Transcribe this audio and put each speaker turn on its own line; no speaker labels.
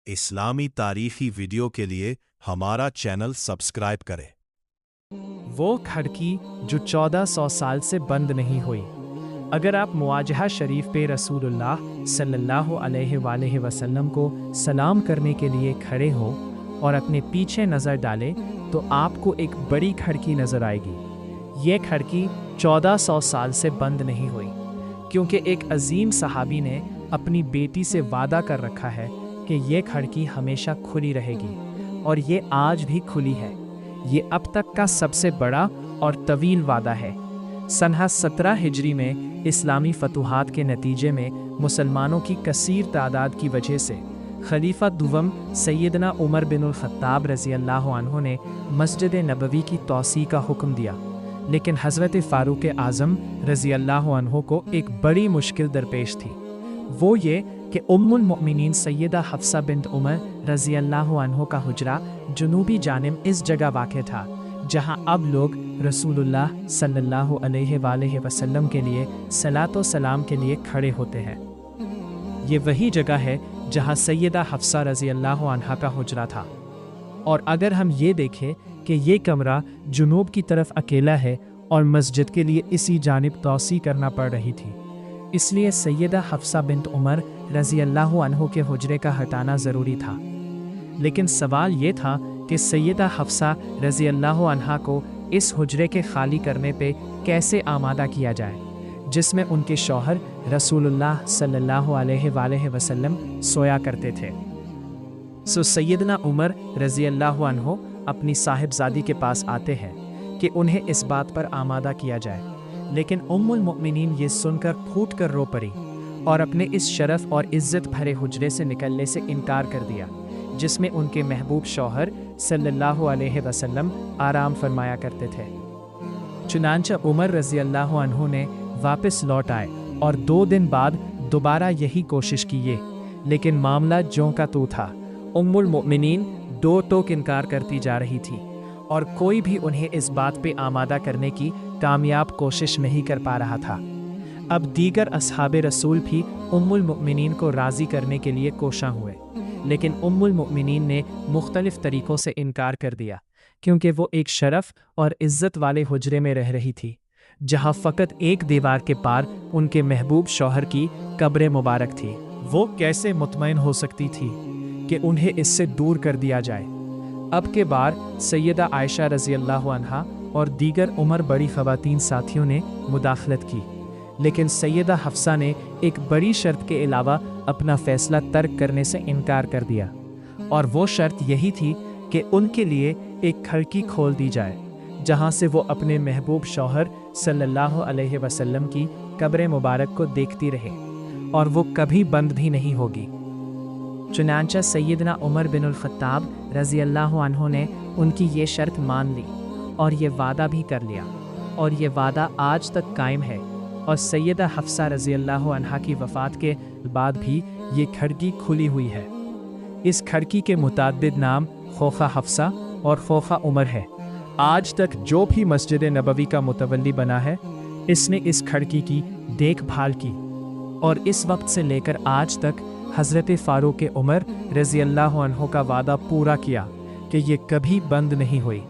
इस्लामी तारीखी वीडियो के लिए हमारा चैनल सब्सक्राइब करें।
वो खिड़की जो 1400 साल से बंद नहीं हुई। अगर आप मुआजहा शरीफ पे रसूलुल्लाह सल्लल्लाहु अलैहि वसल्लम को सलाम करने के लिए खड़े हो और अपने पीछे नज़र डालें तो आपको एक बड़ी खिड़की नज़र आएगी। ये खिड़की 1400 साल से बंद नहीं हुई, क्योंकि एक अजीम सहाबी ने अपनी बेटी से वादा कर रखा है कि ये खिड़की हमेशा खुली रहेगी, और ये आज भी खुली है। ये अब तक का सबसे बड़ा और तवील वादा है। सनह 17 हिजरी में इस्लामी फतूहात के नतीजे में मुसलमानों की कसीर तादाद की वजह से खलीफा दुवम सैयदना उमर बिन ख़त्ताब रज़ी अल्लाह अन्हु ने मस्जिद नबवी की तौसी का हुक्म दिया, लेकिन हज़रत फ़ारूक आज़म रज़ी अल्लाह अन्हु को एक बड़ी मुश्किल दरपेश थी। वो ये कि उम्मुल मोमिनीन सैयदा हफ्सा बिन्त उमर रज़ी अल्लाह अन्हु का हुजरा जुनूबी जानिब इस जगह वाक़ था जहाँ अब लोग रसूलुल्लाह सल्लल्लाहु अलैहि वसल्लम के लिए सलातो सलाम के लिए खड़े होते हैं। ये वही जगह है जहाँ सैयदा हफ्सा रज़ी अल्लाह अन्हा का हुजरा था। और अगर हम ये देखें कि ये कमरा जुनूब की तरफ अकेला है और मस्जिद के लिए इसी जानिब तौसी करना पड़ रही थी, इसलिए सैयदा हफ्सा बिन्त उमर रज़ी अल्लाह अन्हु के हुजरे का हटाना ज़रूरी था। लेकिन सवाल ये था कि सैयदा हफ्सा रज़ी अल्लाह अन्हा को इस हुजरे के खाली करने पे कैसे आमादा किया जाए जिसमें उनके शौहर रसूलुल्लाह सल्लल्लाहु अलैहि वसल्लम सोया करते थे। सैयदना उमर रज़ी अल्लाह अन्हु अपनी साहिबजादी के पास आते हैं कि उन्हें इस बात पर आमादा किया जाए, लेकिन उम्मुल मोमिनीन ये सुनकर फूट कर रो पड़ी और अपने इस शरफ और इज़्ज़त भरे हुजरे से निकलने से इनकार कर दिया जिसमें उनके महबूब शौहर सल्लल्लाहु अलैहि वसल्लम आराम फरमाया करते थे। चुनांचे उमर रज़ी अल्लाह अन्हु ने वापस लौट आए और 2 दिन बाद दोबारा यही कोशिश की, लेकिन मामला ज्यों का त्यों था। उम्मुल मोमिनीन दो टोक इनकार करती जा रही थी और कोई भी उन्हें इस बात पे आमादा करने की कामयाब कोशिश नहीं कर पा रहा था। अब दीगर असहाबे रसूल भी उम्मुल मोमिनीन को राज़ी करने के लिए कोशां हुए, लेकिन उम्मुल मोमिनीन ने मुख्तलिफ तरीक़ों से इनकार कर दिया, क्योंकि वो एक शरफ और इज़्ज़त वाले हुजरे में रह रही थी जहाँ फ़कत एक दीवार के पार उनके महबूब शौहर की कब्र मुबारक थी। वो कैसे मुतमईन हो सकती थी कि उन्हें इससे दूर कर दिया जाए। अब के बार सैयदा आयशा रज़ी अल्लाह अन्हा और दीगर उमर बड़ी ख़वातीन साथियों ने मुदाखलत की, लेकिन सैयदा हफ्सा ने एक बड़ी शर्त के अलावा अपना फ़ैसला तर्क करने से इनकार कर दिया, और वो शर्त यही थी कि उनके लिए एक खिड़की खोल दी जाए जहाँ से वो अपने महबूब शौहर सल्लल्लाहु अलैहि वसल्लम की कब्र मुबारक को देखती रहे, और वो कभी बंद भी नहीं होगी। चुनांचे सैयदना उमर बिन ख़त्ताब रज़ी अल्लाह अन्हु ने उनकी ये शर्त मान ली और ये वादा भी कर लिया, और ये वादा आज तक कायम है। और सैयदा हफ्सा रज़ी अल्लाह अन्हा की वफ़ात के बाद भी ये खिड़की खुली हुई है। इस खिड़की के मुताद्दिद नाम खोखा हफ्सा और खोखा उमर है। आज तक जो भी मस्जिद नबवी का मुतवल्ली बना है, इसने इस खिड़की की देखभाल की, और इस वक्त से लेकर आज तक हज़रत फ़ारूक उमर रज़ी अल्लाह अन्हु का वादा पूरा किया कि ये कभी बंद नहीं हुई।